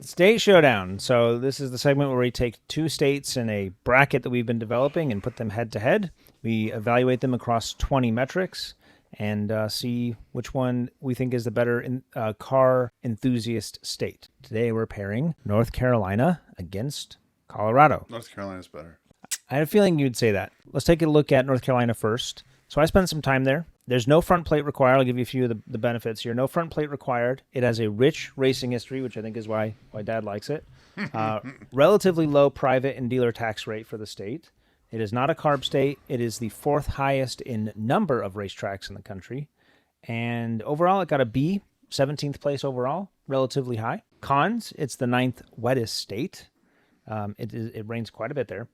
State Showdown. So this is the segment where we take two states in a bracket that we've been developing and put them head to head. We evaluate them across 20 metrics and see which one we think is the better car enthusiast state. Today we're pairing North Carolina against Colorado. North Carolina's better. I had a feeling you'd say that. Let's take a look at North Carolina first. So I spent some time there. There's no front plate required. I'll give you a few of the benefits here. No front plate required. It has a rich racing history, which I think is why Dad likes it. Relatively low private and dealer tax rate for the state. It is not a carb state. It is the fourth highest in number of racetracks in the country. And overall, it got a B, 17th place overall, relatively high. Cons, it's the 9th wettest state. It rains quite a bit there.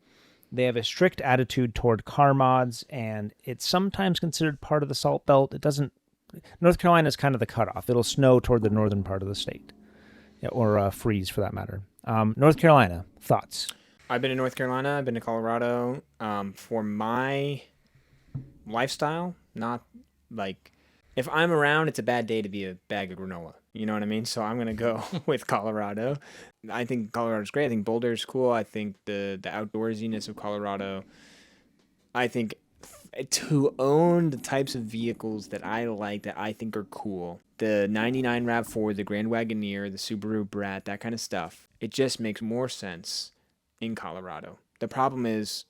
They have a strict attitude toward car mods, and it's sometimes considered part of the Salt Belt. It doesn't. North Carolina is kind of the cutoff. It'll snow toward the northern part of the state, or freeze for that matter. North Carolina, thoughts? I've been to North Carolina. I've been to Colorado. For my lifestyle, not like if I'm around, it's a bad day to be a bag of granola. You know what I mean? So I'm going to go with Colorado. I think Colorado's great. I think Boulder's cool. I think the outdoorsiness of Colorado. I think to own the types of vehicles that I like, that I think are cool, the 99 RAV4, the Grand Wagoneer, the Subaru Brat, that kind of stuff, it just makes more sense in Colorado. The problem is,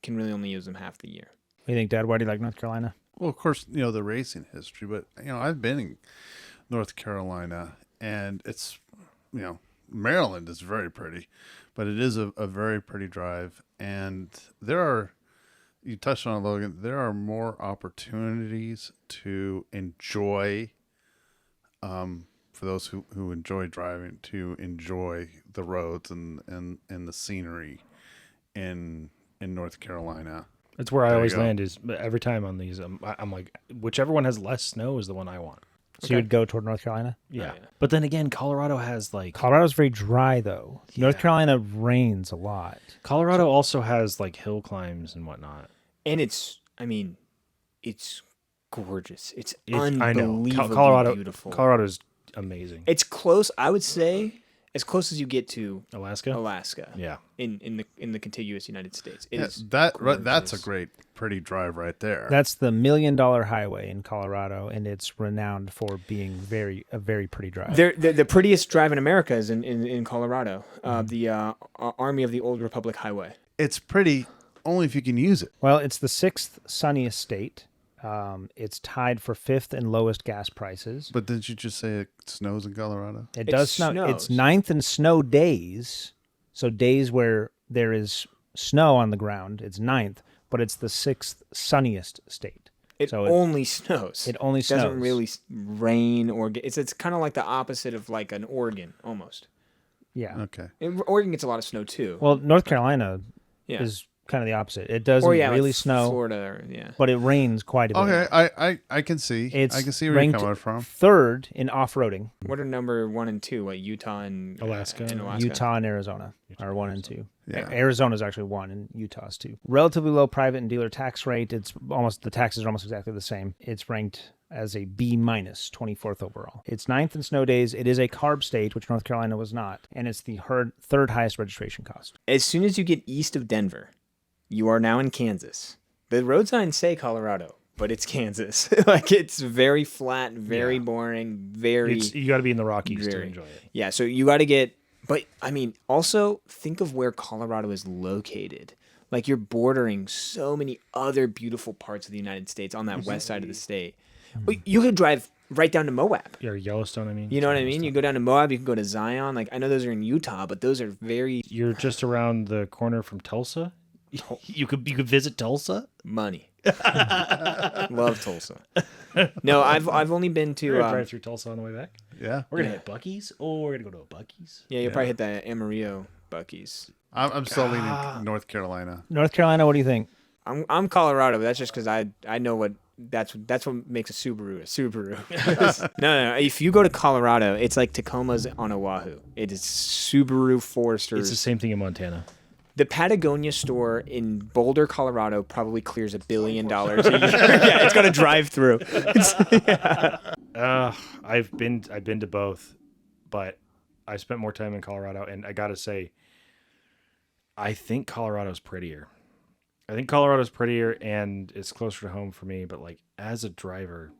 can really only use them half the year. What do you think, Dad? Why do you like North Carolina? Well, of course, the racing history, but, I've been in North Carolina, and it's, Maryland is very pretty, but it is a very pretty drive. And you touched on it, Logan, there are more opportunities to enjoy, for those who enjoy driving, to enjoy the roads and the scenery in North Carolina. That's where I always land, is every time on these, I'm like, whichever one has less snow is the one I want. So you would go toward North Carolina? Yeah. But then again, Colorado has Colorado's very dry, though. Yeah. North Carolina rains a lot. Colorado also has hill climbs and whatnot. And it's gorgeous. It's unbelievably beautiful. Colorado's amazing. It's close, I would say, as close as you get to Alaska. Yeah. In the contiguous United States. That's a great pretty drive right there. That's the $1 Million Highway in Colorado, and it's renowned for being a very pretty drive. The prettiest drive in America is in Colorado. The Army of the Old Republic Highway. It's pretty only if you can use it. Well, it's the 6th sunniest state. It's tied for 5th and lowest gas prices. But didn't you just say it snows in Colorado? It does snow. Snows. It's 9th in snow days. So days where there is snow on the ground, it's 9th, but it's the 6th sunniest state. It only snows. It only snows. It doesn't really rain or it's kind of like the opposite of like an Oregon almost. Yeah. Okay. Oregon gets a lot of snow too. Well, North Carolina is kind of the opposite. It doesn't really snow, Florida, but it rains quite a bit. Okay, I can see. I can see where you're coming from. 3rd in off-roading. What are number 1 and 2? What, Utah and Alaska? Utah and Arizona are 1 and 2. Yeah. Arizona's actually 1 and Utah's 2. Relatively low private and dealer tax rate. The taxes are almost exactly the same. It's ranked as a B-, 24th overall. It's 9th in snow days. It is a carb state, which North Carolina was not, and it's the 3rd highest registration cost. As soon as you get east of Denver, you are now in Kansas. The road signs say Colorado, but it's Kansas. It's very flat, very boring, you got to be in the Rockies to enjoy it. Yeah, so you got to get... But, also think of where Colorado is located. You're bordering so many other beautiful parts of the United States on that west side of the state. Mm-hmm. You could drive right down to Moab. Yeah, Yellowstone, You know what I mean? You go down to Moab, you can go to Zion. I know those are in Utah, but those are very... You're just around the corner from Tulsa? You could visit Tulsa? Money. Love Tulsa. No, I've only been to... We're going to drive through Tulsa on the way back? Yeah. We're going to hit Buc-ee's? Oh, we're going to go to a Buc-ee's? Yeah, you'll probably hit the Amarillo Buc-ee's. I'm still leaning North Carolina. North Carolina, what do you think? I'm Colorado, but that's just because I know what... That's what makes a Subaru a Subaru. No. If you go to Colorado, it's like Tacoma's on Oahu. It is Subaru Forester. It's the same thing in Montana. The Patagonia store in Boulder, Colorado, probably clears $1 billion a year. Yeah, it's got to drive through. I've been to both, but I spent more time in Colorado, and I gotta say, I think Colorado's prettier. And it's closer to home for me. But like as a driver,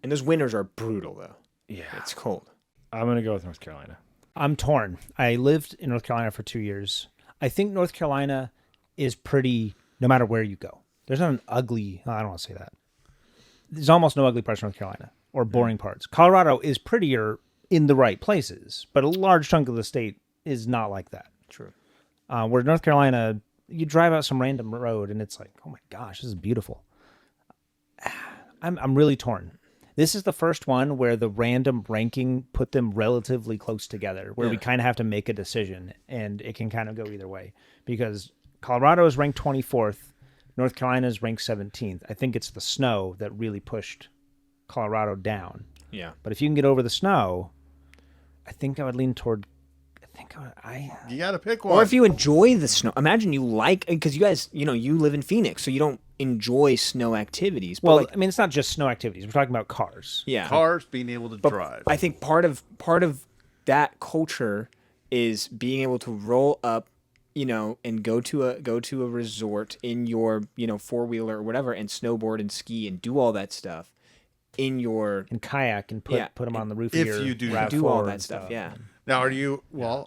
And those winters are brutal, though. yeah, It's cold. I'm gonna go with North Carolina. I'm torn. I lived in North Carolina for 2 years. I think North Carolina is pretty no matter where you go. There's not an ugly, I don't want to say that. There's almost no ugly parts of North Carolina or boring parts. Colorado is prettier in the right places, but a large chunk of the state is not like that. True. Where North Carolina, you drive out some random road and it's like, oh my gosh, this is beautiful. I'm really torn. This is the first one where the random ranking put them relatively close together, where we kind of have to make a decision, and it can kind of go either way. Because Colorado is ranked 24th, North Carolina is ranked 17th. I think it's the snow that really pushed Colorado down. Yeah. But if you can get over the snow, I think I would lean toward. You got to pick one. Or if you enjoy the snow, imagine you like, because you guys, you live in Phoenix, so you don't enjoy snow activities. But Well, like, I mean, it's not just snow activities. We're talking about cars. yeah, Cars being able to But drive. I think part of that culture is being able to roll up, and go to a resort in your 4-wheeler or whatever, and snowboard and ski and do all that stuff in your And kayak and put them on the roof If of your you do RAV4 do all that and stuff. Yeah. Now,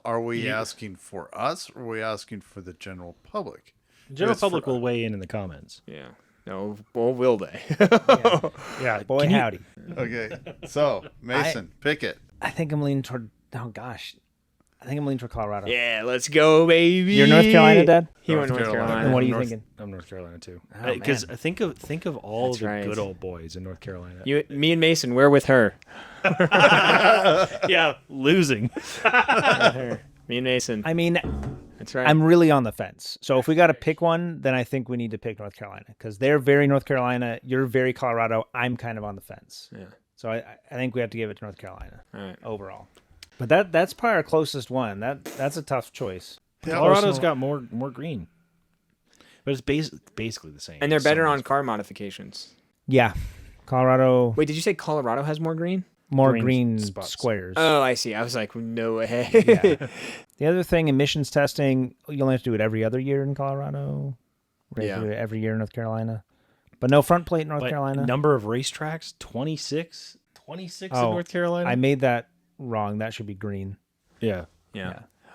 are we asking for us, or are we asking for the general public? The general It's for public will us. weigh in the comments. Yeah. No, well, will they? Yeah, Boy, howdy. Okay, so Mason, pick it. I think I'm leaning toward. Oh gosh, I think I'm leaning toward Colorado. Yeah, let's go, baby. You're North Carolina, Dad. He went North North Carolina. Carolina. And what are you North- thinking? I'm North Carolina too. Oh, Because man. think of all That's the right. good old boys in North Carolina. Me and Mason, we're with her. Yeah, losing. Me and Mason. I mean, That's right. I'm really on the fence. So if we got to pick one, then I think we need to pick North Carolina because they're very North Carolina. You're very Colorado. I'm kind of on the fence. Yeah. So I think we have to give it to North Carolina All right. overall. But that's probably our closest one. That's a tough choice. Colorado's got more green, but it's basically the same. And they're in some better on ways. car modifications. Yeah, Colorado Wait, did you say Colorado has more green? more green green spots. squares. Oh, I see. I was like, no way. Yeah. The other thing, emissions testing, you only have to do it every other year in Colorado. We have to do it every year in North Carolina. But no front plate in North But Carolina. number of racetracks 26 in Oh, North Carolina. I made that wrong. That should be green. yeah. Yeah.